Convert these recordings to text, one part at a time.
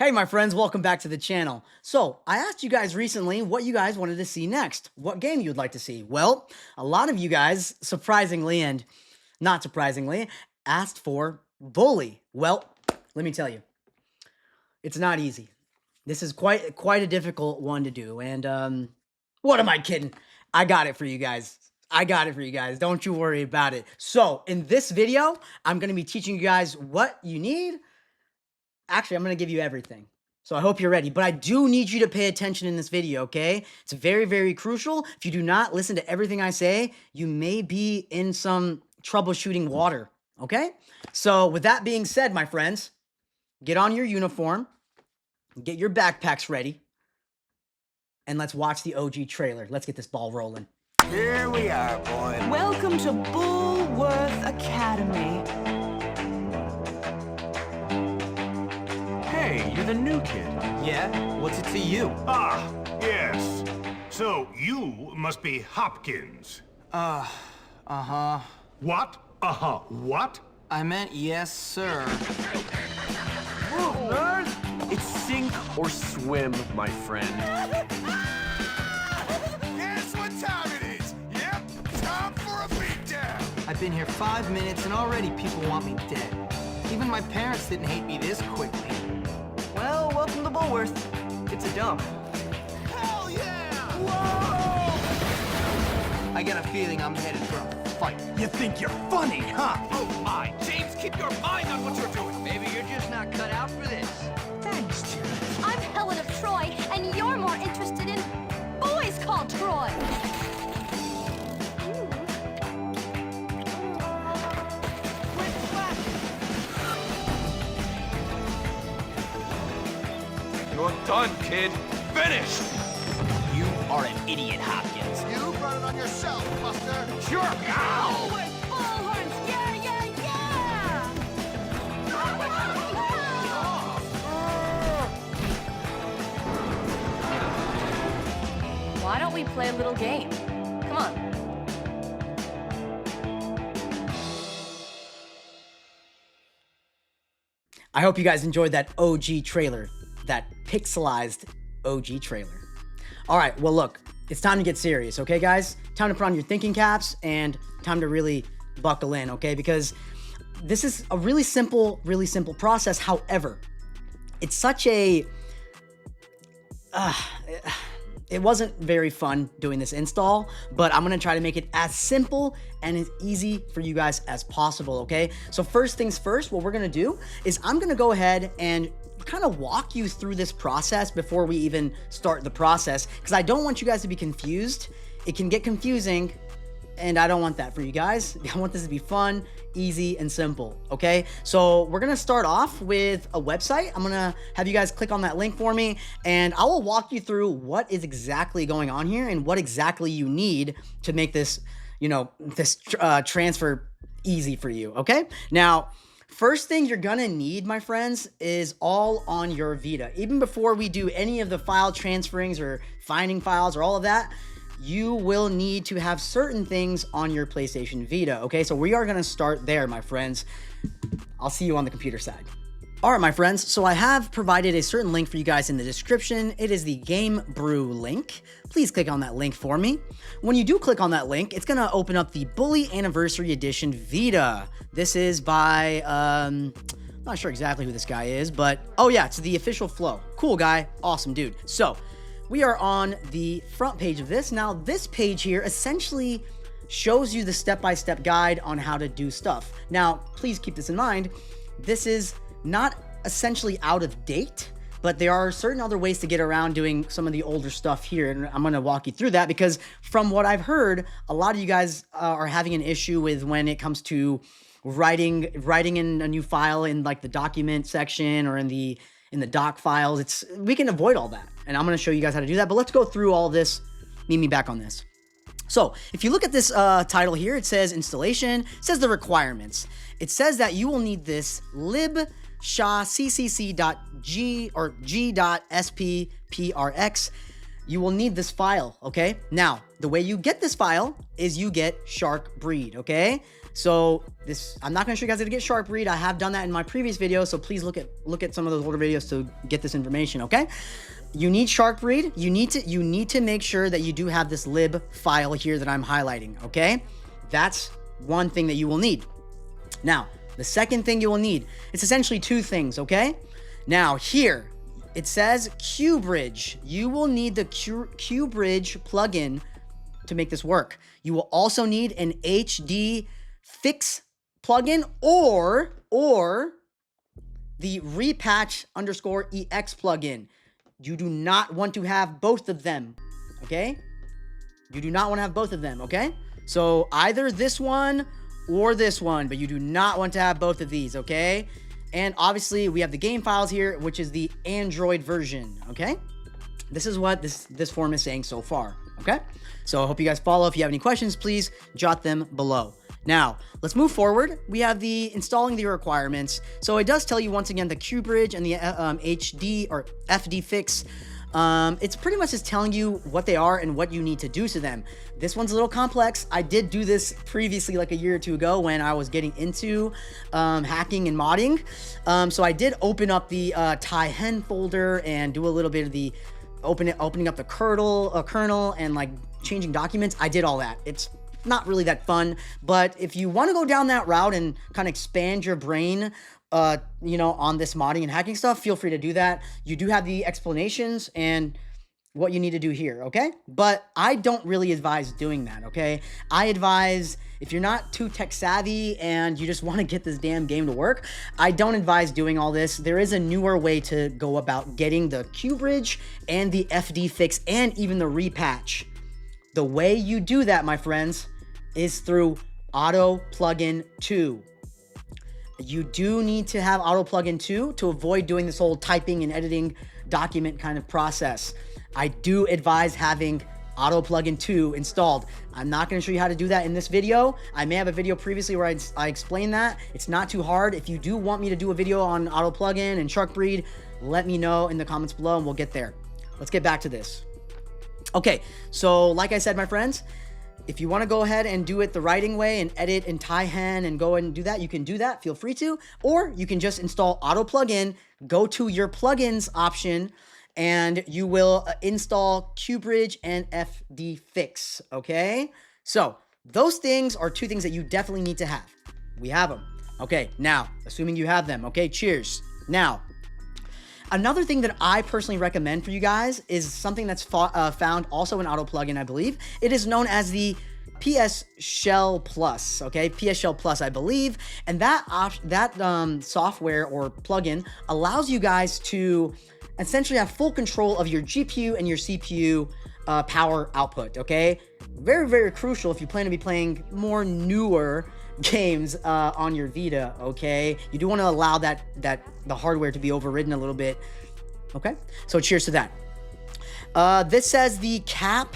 Hey, my friends, welcome back to the channel. So, I asked you guys recently what you guys wanted to see next, what game you'd like to see. Well, a lot of you guys, surprisingly and not surprisingly, asked for Bully. Well, let me tell you, it's not easy. This is quite a difficult one to do, and what am I kidding? I got it for you guys. I got it for you guys. Don't you worry about it. So, in this video, I'm going to be teaching you guys what you need. Actually, I'm going to give you everything. So I hope you're ready, but I do need you to pay attention in this video, okay? It's very, very crucial. If you do not listen to everything I say, you may be in some troubleshooting water, okay? So with that being said, my friends, get on your uniform, get your backpacks ready, and let's watch the OG trailer. Let's get this ball rolling. Here we are, boy. Welcome to Bullworth Academy. Hey, you're the new kid. Yeah? What's it to you? Ah, yes. So you must be Hopkins. Uh-huh. What? Uh-huh. What? I meant yes, sir. Move, nerd! It's sink or swim, my friend. Guess what time it is? Yep, time for a beatdown. I've been here 5 minutes and already people want me dead. Even my parents didn't hate me this quickly. Well, welcome to Bullworth. It's a dump. Hell yeah! Whoa! I got a feeling I'm headed for a fight. You think you're funny, huh? Oh my, James, keep your mind on what you're doing. Maybe you're just not cut out for this. Thanks, Jim. I'm Helen of Troy, and you're more interested in boys called Troy. You're done, kid. Finished! You are an idiot, Hopkins. You brought it on yourself, Buster. Jerk! Ow! With bullhorns, yeah, yeah, yeah! Why don't we play a little game? Come on. I hope you guys enjoyed that OG trailer, that pixelized OG trailer. All right, well, look, it's time to get serious, okay, guys? Time to put on your thinking caps and time to really buckle in, okay? Because this is a really simple process. However, it's such a... it wasn't very fun doing this install, but I'm gonna try to make it as simple and as easy for you guys as possible, okay? So first things first, what we're gonna do is I'm gonna go ahead and kind of walk you through this process before we even start the process, because I don't want you guys to be confused. It can get confusing, and I don't want that for you guys. I want this to be fun, easy, and simple, okay? So we're gonna start off with a website. I'm gonna have you guys click on that link for me, and I will walk you through what is exactly going on here and what exactly you need to make this, you know, this transfer easy for you, okay? Now, first thing you're gonna need, my friends, is all on your Vita. Even before we do any of the file transferings or finding files or all of that, you will need to have certain things on your PlayStation Vita, okay? So we are gonna start there, my friends. I'll see you on the computer side. All right, my friends, so I have provided a certain link for you guys in the description. It is the Game Brew link. Please click on that link for me. When you do click on that link, it's gonna open up the Bully Anniversary Edition Vita. This is by, not sure exactly who this guy is, but, oh yeah, it's the official flow. Cool guy, awesome dude. So, we are on the front page of this. Now, this page here essentially shows you the step-by-step guide on how to do stuff. Now, please keep this in mind. This is not essentially out of date, but there are certain other ways to get around doing some of the older stuff here, and I'm going to walk you through that because from what I've heard, a lot of you guys are having an issue with when it comes to writing in a new file in like the document section or in the doc files. We can avoid all that, and I'm going to show you guys how to do that, but let's go through all this. Meet me back on this. So if you look at this title here, it says installation, it says the requirements. It says that you will need this libsha.ccc.g or g.spprx. You will need this file, okay? Now, the way you get this file is you get Shark Breed, okay? So this, I'm not gonna show you guys how to get sharp read. I have done that in my previous video, so please look at some of those older videos to get this information, okay? You need sharp read. You need to make sure that you do have this lib file here that I'm highlighting, okay? That's one thing that you will need. Now, the second thing you will need, it's essentially two things, okay? Now, here, it says QBridge. You will need the QBridge plugin to make this work. You will also need an HD fix plugin or the repatch_ex plugin. You do not want to have both of them, okay? You do not want to have both of them, okay? So either this one or this one, but you do not want to have both of these, okay? And obviously we have the game files here, which is the Android version, okay? This is what this form is saying so far, okay? So I hope you guys follow. If you have any questions, please jot them below. Now, let's move forward. We have the installing the requirements. So it does tell you once again the QBridge and the HD or FD fix. It's pretty much just telling you what they are and what you need to do to them. This one's a little complex. I did do this previously like a year or two ago when I was getting into hacking and modding. So I did open up the Taihen folder and do a little bit of the opening up the kernel and like changing documents. I did all that. It's not really that fun, but if you want to go down that route and kind of expand your brain, you know, on this modding and hacking stuff, feel free to do that. You do have the explanations and what you need to do here, okay? But I don't really advise doing that, okay? I advise, if you're not too tech savvy and you just want to get this damn game to work, I don't advise doing all this. There is a newer way to go about getting the QBridge and the FD fix and even the repatch. The way you do that, my friends, is through Auto Plugin 2. You do need to have Auto Plugin 2 to avoid doing this whole typing and editing document kind of process. I do advise having Auto Plugin 2 installed. I'm not going to show you how to do that in this video. I may have a video previously where I explain that. It's not too hard. If you do want me to do a video on Auto Plugin and Sharkbreed, let me know in the comments below and we'll get there. Let's get back to this. Okay, so like I said, my friends, if you want to go ahead and do it the writing way and edit in Taihen and go and do that, you can do that. Feel free to. Or you can just install Auto Plugin, go to your plugins option, and you will install QBridge and FD fix. Okay? So those things are two things that you definitely need to have. We have them. Okay, now, assuming you have them. Okay, cheers. Now, another thing that I personally recommend for you guys is something that's found also in Auto Plugin, I believe. It is known as the PS Shell Plus, okay? PS Shell Plus, I believe. And that software or plugin allows you guys to essentially have full control of your GPU and your CPU power output, okay? Very, very crucial if you plan to be playing more newer games on your Vita, okay? You do want to allow the hardware to be overridden a little bit, okay? So cheers to that. This says the cap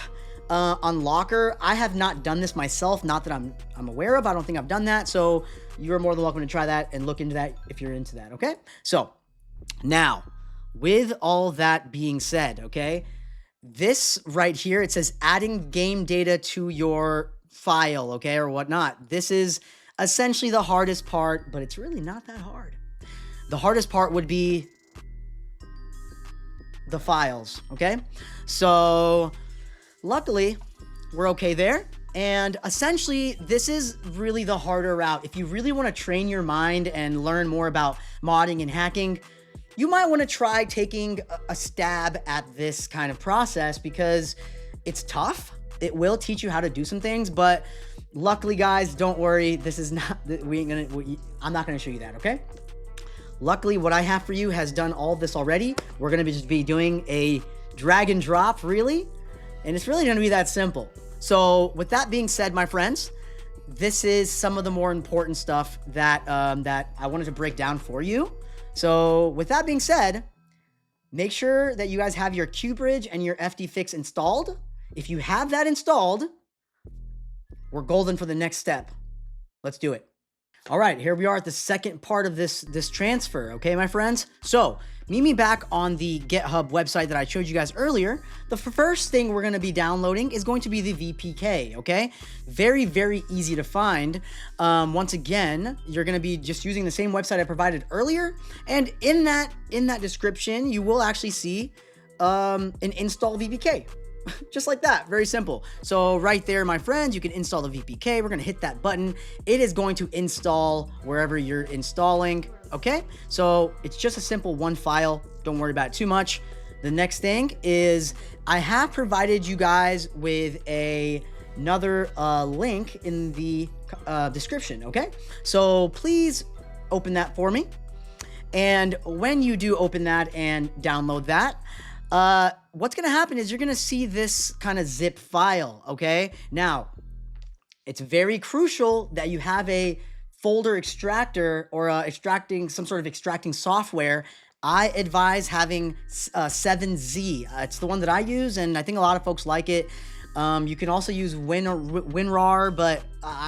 unlocker. I have not done this myself, not that I'm aware of. I don't think I've done that, so you're more than welcome to try that and look into that if you're into that, okay? So now, with all that being said, okay, this right here, it says adding game data to your file, okay, or whatnot. This is essentially the hardest part, but it's really not that hard. The hardest part would be the files, okay? So luckily, we're okay there. And essentially, this is really the harder route. If you really want to train your mind and learn more about modding and hacking, you might want to try taking a stab at this kind of process because it's tough. It will teach you how to do some things, but luckily, guys, don't worry. This is not, I'm not going to show you that, okay? Luckily, what I have for you has done all this already. We're going to just be doing a drag and drop, really, and it's really going to be that simple. So with that being said, my friends, this is some of the more important stuff that, that I wanted to break down for you. So with that being said, make sure that you guys have your QBridge and your FD fix installed. If you have that installed, we're golden for the next step. Let's do it. All right, here we are at the second part of this transfer, okay, my friends? So meet me back on the GitHub website that I showed you guys earlier. The first thing we're going to be downloading is going to be the VPK, okay? Very, very easy to find. Once again, you're going to be just using the same website I provided earlier, and in that description, you will actually see an install VPK. Just like that, very simple. So right there, my friends, you can install the VPK. We're gonna hit that button. It is going to install wherever you're installing, okay? So it's just a simple one file. Don't worry about it too much. The next thing is I have provided you guys with another link in the description, okay? So please open that for me. And when you do open that and download that, what's going to happen is you're going to see this kind of zip file, okay? Now, it's very crucial that you have a folder extractor or extracting some sort of extracting software. I advise having 7Z. It's the one that I use, and I think a lot of folks like it. You can also use WinRAR, but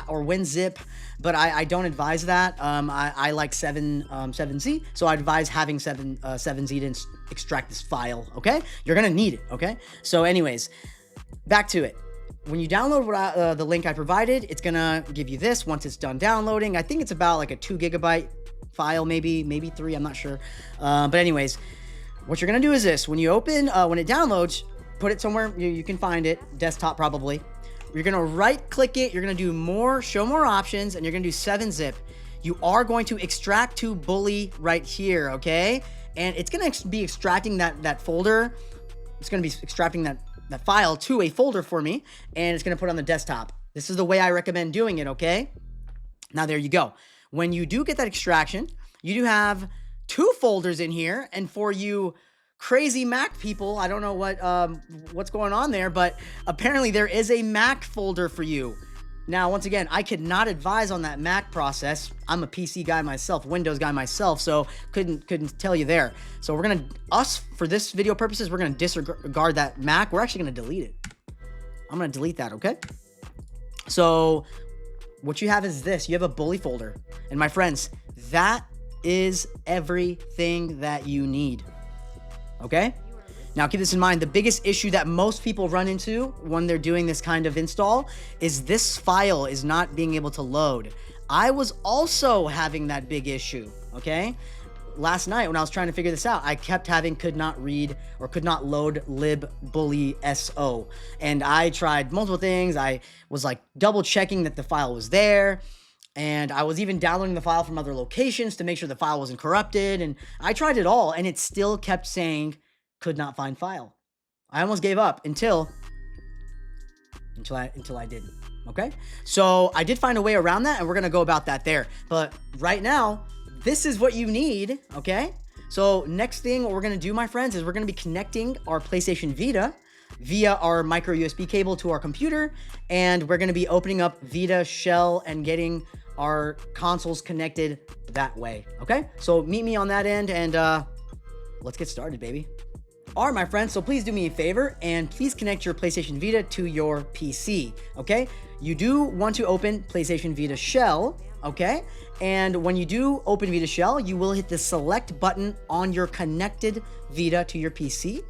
or WinZip, but I don't advise that. I like 7Z, so I advise having 7Z to extract this file. Okay, you're gonna need it. Okay, so anyways, back to it. When you download the link I provided, it's gonna give you this once it's done downloading. I think it's about like a 2 GB file, maybe 3. I'm not sure. But anyways, what you're gonna do is this: when you open, when it downloads, put it somewhere you can find it, desktop probably. You're gonna right click it, you're gonna do more, show more options, and you're gonna do 7-zip. You are going to extract to bully right here, okay? And it's gonna be extracting that folder. It's gonna be extracting that file to a folder for me, and it's gonna put it on the desktop. This is the way I recommend doing it, okay? Now there you go. When you do get that extraction, you do have 2 folders in here, and for you crazy Mac people, I don't know what's going on there, but apparently there is a Mac folder for you. Now, once again, I could not advise on that Mac process. I'm a PC guy myself, Windows guy myself, so couldn't tell you there. So we're gonna, for this video purposes, we're gonna disregard that Mac. We're actually gonna delete it. I'm gonna delete that, okay? So what you have is this. You have a bully folder. And my friends, that is everything that you need. Okay? Now keep this in mind. The biggest issue that most people run into when they're doing this kind of install is this file is not being able to load. I was also having that big issue, okay? Last night when I was trying to figure this out, I kept having could not read or could not load lib bully so. And I tried multiple things. I was like double checking that the file was there. And I was even downloading the file from other locations to make sure the file wasn't corrupted. And I tried it all, and it still kept saying, could not find file. I almost gave up until I didn't, okay? So I did find a way around that, and we're gonna go about that there. But right now, this is what you need, okay? So next thing, what we're gonna do, my friends, is we're gonna be connecting our PlayStation Vita via our micro USB cable to our computer, and we're gonna be opening up Vita Shell and getting our consoles connected that way, okay? So meet me on that end, and let's get started, baby. All right, my friends, so please do me a favor and please connect your PlayStation Vita to your PC, okay? You do want to open PlayStation Vita Shell, okay? And when you do open Vita Shell, you will hit the select button on your connected Vita to your PC.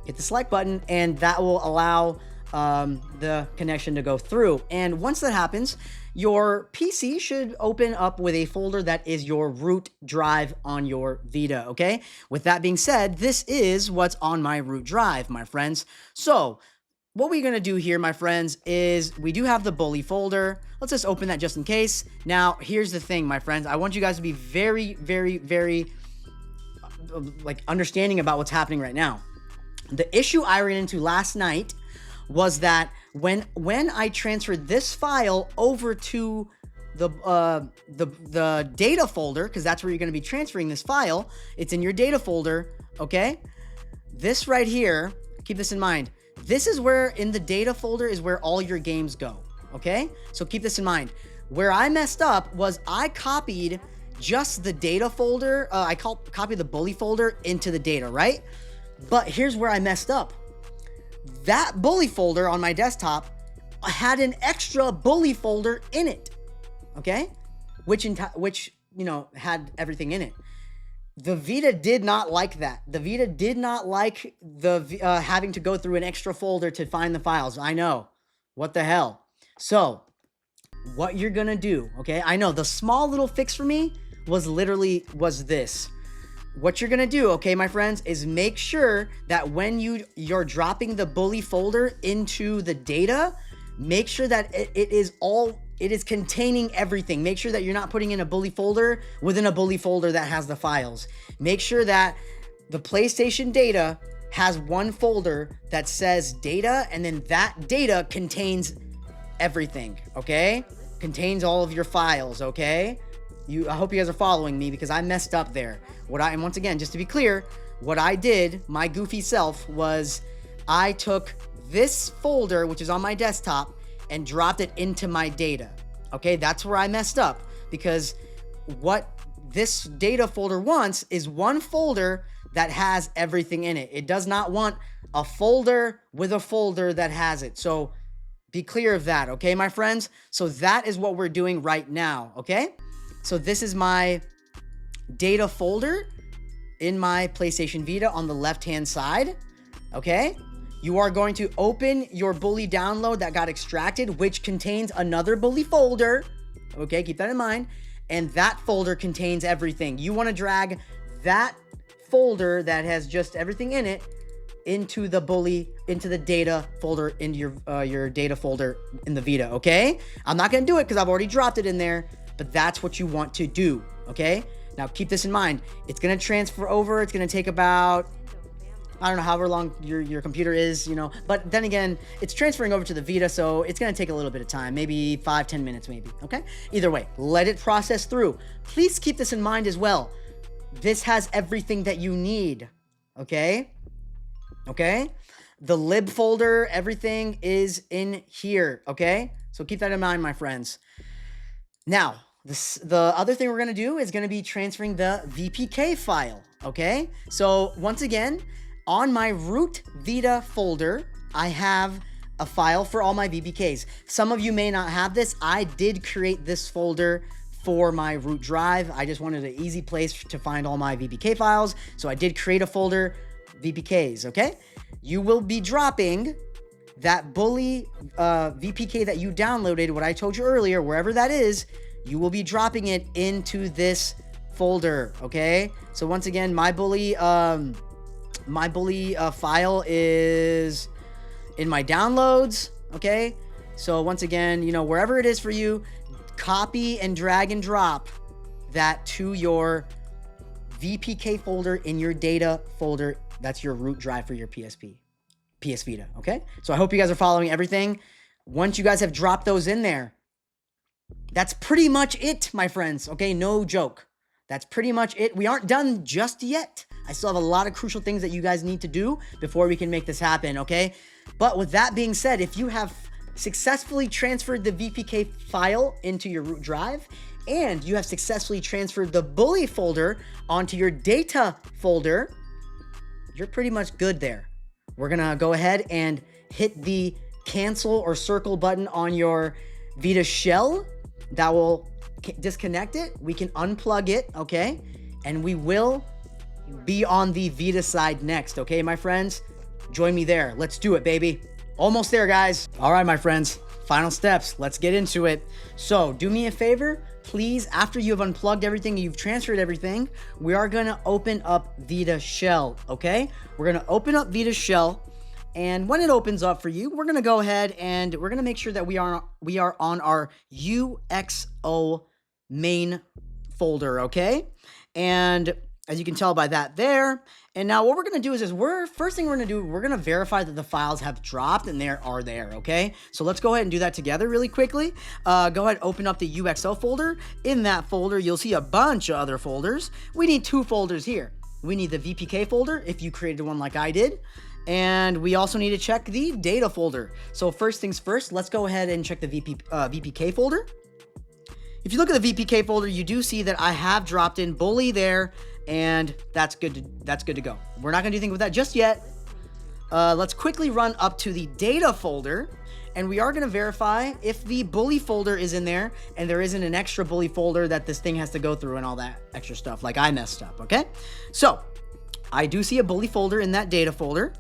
Hit the select button, and that will allow the connection to go through. And once that happens, your PC should open up with a folder that is your root drive on your Vita, okay? With that being said, this is what's on my root drive, my friends. So what we're gonna do here, my friends, is we do have the bully folder. Let's just open that just in case. Now, here's the thing, my friends. I want you guys to be very, very, very like understanding about what's happening right now. The issue I ran into last night was that when I transferred this file over to the data folder, because that's where you're going to be transferring this file, it's in your data folder, okay? This right here, keep this in mind. This is where in the data folder is where all your games go, okay? So keep this in mind. Where I messed up was I copied just the data folder. I copied the bully folder into the data, right? But here's where I messed up. That bully folder on my desktop had an extra bully folder in it, okay? Which you know, had everything in it. The Vita did not like that. The Vita did not like the having to go through an extra folder to find the files. I know. What the hell? So, what you're gonna do, okay? I know the small little fix for me was this. What you're gonna do, okay, my friends, is make sure that when you're dropping the bully folder into the data, make sure that it is containing everything. Make sure that you're not putting in a bully folder within a bully folder that has the files. Make sure that the PlayStation data has one folder that says data, and then that data contains everything, okay? Contains all of your files, okay? I hope you guys are following me because I messed up there. And once again, just to be clear, what I did, my goofy self, was I took this folder, which is on my desktop, and dropped it into my data. Okay, that's where I messed up, because what this data folder wants is one folder that has everything in it. It does not want a folder with a folder that has it. So be clear of that, okay, my friends? So that is what we're doing right now, okay? So this is my data folder in my PlayStation Vita on the left-hand side, okay? You are going to open your bully download that got extracted, which contains another bully folder, okay? Keep that in mind. And that folder contains everything. You want to drag that folder that has just everything in it into the data folder, into your data folder in the Vita, okay? I'm not going to do it because I've already dropped it in there, but that's what you want to do, okay? Now, keep this in mind. It's going to transfer over. It's going to take about, I don't know, however long your computer is, you know. But then again, it's transferring over to the Vita, so it's going to take a little bit of time. Maybe 5-10 minutes, maybe, okay? Either way, let it process through. Please keep this in mind as well. This has everything that you need, okay? Okay? The lib folder, everything is in here, okay? So keep that in mind, my friends. Now, the other thing we're going to do is going to be transferring the VPK file, okay? So once again, on my root Vita folder, I have a file for all my VPKs. Some of you may not have this. I did create this folder for my root drive. I just wanted an easy place to find all my VPK files. So I did create a folder, VPKs, okay? You will be dropping that bully VPK that you downloaded, what I told you earlier, wherever that is, you will be dropping it into this folder, okay? So once again, my bully file is in my downloads, okay? So once again, you know, wherever it is for you, copy and drag and drop that to your VPK folder in your data folder. That's your root drive for your PS Vita, okay? So I hope you guys are following everything. Once you guys have dropped those in there, that's pretty much it, my friends, okay? No joke. That's pretty much it. We aren't done just yet. I still have a lot of crucial things that you guys need to do before we can make this happen, okay? But with that being said, if you have successfully transferred the VPK file into your root drive, and you have successfully transferred the bully folder onto your data folder, you're pretty much good there. We're gonna go ahead and hit the cancel or circle button on your Vita shell. That will disconnect it. We can unplug it, okay? And we will be on the Vita side next, okay, my friends? Join me there. Let's do it, baby. Almost there, guys. All right, my friends. Final steps. Let's get into it. So, do me a favor. Please, after you've unplugged everything, you've transferred everything, we are going to open up Vita Shell, okay? We're going to open up Vita Shell, and when it opens up for you, we're going to go ahead and we're going to make sure that we are on our UXO main folder, okay? And as you can tell by that there. And now what we're going to do is first thing we're going to do, we're going to verify that the files have dropped and they are there, okay? So let's go ahead and do that together really quickly. Go ahead, open up the UXO folder. In that folder, you'll see a bunch of other folders. We need 2 folders here. We need the VPK folder, if you created one like I did. And we also need to check the data folder. So first things first, let's go ahead and check the VPK folder. If you look at the VPK folder, you do see that I have dropped in bully there, and that's good to go. We're not gonna do anything with that just yet. let's quickly run up to the data folder, and we are going to verify if the bully folder is in there and there isn't an extra bully folder that this thing has to go through and all that extra stuff like I messed up, okay? So I do see a bully folder in that data folder,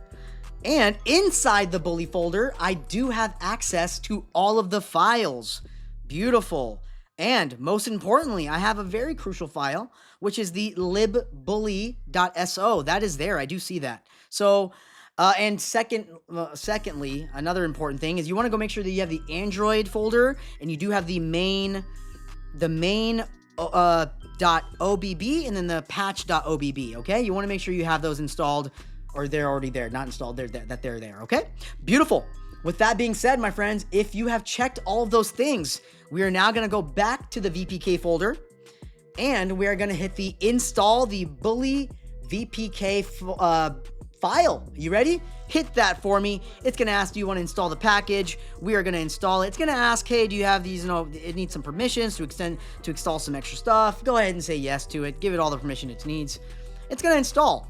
and inside the bully folder, I do have access to all of the files. Beautiful. And most importantly, I have a very crucial file, which is the libbully.so. That is there. I do see that. So, and secondly, another important thing is you want to go make sure that you have the Android folder and you do have the main .obb and then the patch.obb, okay? You want to make sure you have those installed, or they're already there, not installed, they're there, okay? Beautiful. With that being said, my friends, if you have checked all of those things, we are now going to go back to the VPK folder, and we are going to hit the install the bully VPK file. You ready? Hit that for me. It's going to ask, do you want to install the package? We are going to install it. It's going to ask, hey, do you have these, it needs some permissions to install some extra stuff. Go ahead and say yes to it. Give it all the permission it needs. It's going to install.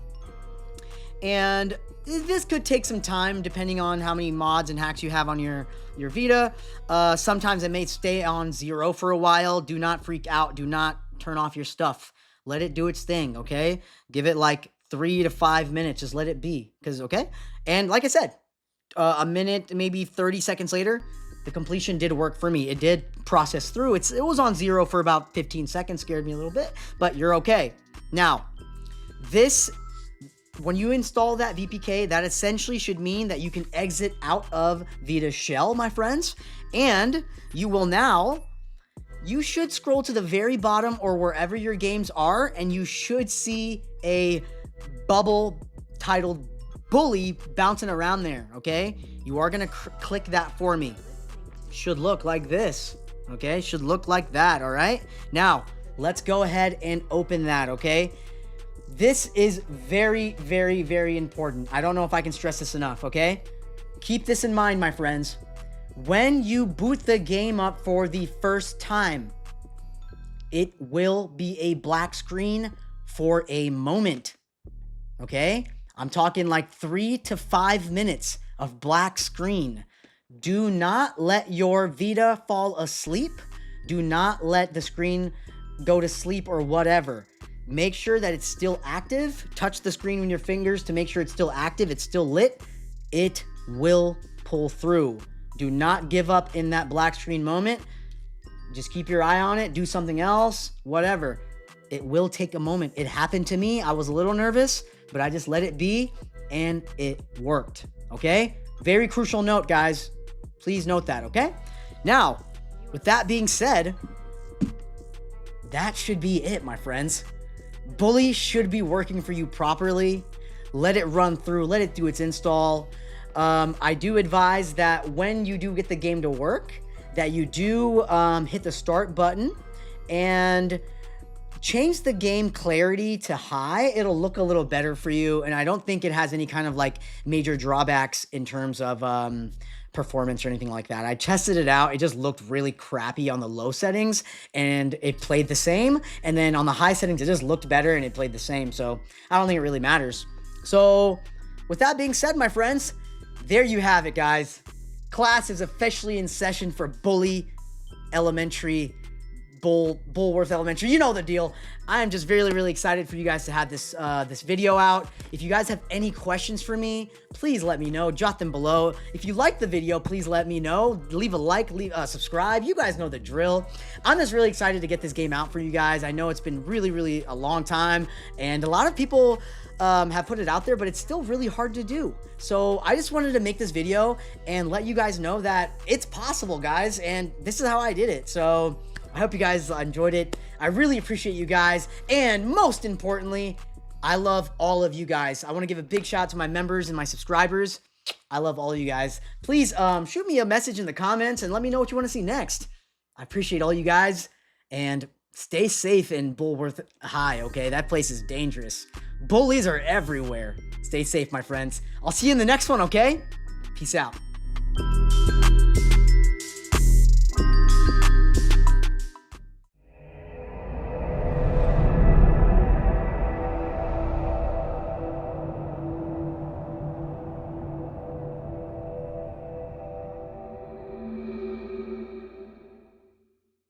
And this could take some time depending on how many mods and hacks you have on your Vita. Sometimes it may stay on 0 for a while. Do not freak out. Do not turn off your stuff. Let it do its thing, okay? Give it like 3 to 5 minutes. Just let it be, okay? And like I said, a minute, maybe 30 seconds later, the completion did work for me. It did process through. It was on 0 for about 15 seconds. Scared me a little bit, but you're okay. Now, when you install that VPK, that essentially should mean that you can exit out of Vita's shell, my friends. And you should scroll to the very bottom or wherever your games are, and you should see a bubble titled Bully bouncing around there, okay? You are going to click that for me. Should look like this, okay? Should look like that, all right? Now, let's go ahead and open that, okay? This is very, very, very important. I don't know if I can stress this enough, okay? Keep this in mind, my friends. When you boot the game up for the first time, it will be a black screen for a moment, okay? I'm talking like 3 to 5 minutes of black screen. Do not let your Vita fall asleep. Do not let the screen go to sleep or whatever. Make sure that it's still active. Touch the screen with your fingers to make sure it's still active. It's still lit. It will pull through. Do not give up in that black screen moment. Just keep your eye on it. Do something else, whatever. It will take a moment. It happened to me. I was a little nervous, but I just let it be and it worked. Okay? Very crucial note, guys. Please note that, okay? Now, with that being said, that should be it, my friends. Bully should be working for you properly. Let it run through. Let it do its install. I do advise that when you do get the game to work, that you do hit the start button and change the game clarity to high. It'll look a little better for you. And I don't think it has any kind of like major drawbacks in terms of performance or anything like that. I tested it out. It just looked really crappy on the low settings and it played the same. And then on the high settings, it just looked better and it played the same. So I don't think it really matters. So with that being said, my friends, there you have it, guys. Class is officially in session for Bully Elementary, Bullworth Elementary. You know the deal. I am just really, really excited for you guys to have this this video out. If you guys have any questions for me, please let me know. Jot them below. If you like the video, please let me know. Leave a like, subscribe. You guys know the drill. I'm just really excited to get this game out for you guys. I know it's been really, really a long time, and a lot of people have put it out there, but it's still really hard to do. So I just wanted to make this video and let you guys know that it's possible, guys, and this is how I did it. So I hope you guys enjoyed it. I really appreciate you guys, and most importantly, I love all of you guys. I want to give a big shout out to my members and my subscribers. I love all of you guys. Please shoot me a message in the comments and let me know what you want to see next. I appreciate all you guys, and stay safe in Bullworth High, okay? That place is dangerous. Bullies are everywhere. Stay safe, my friends. I'll see you in the next one, okay? Peace out.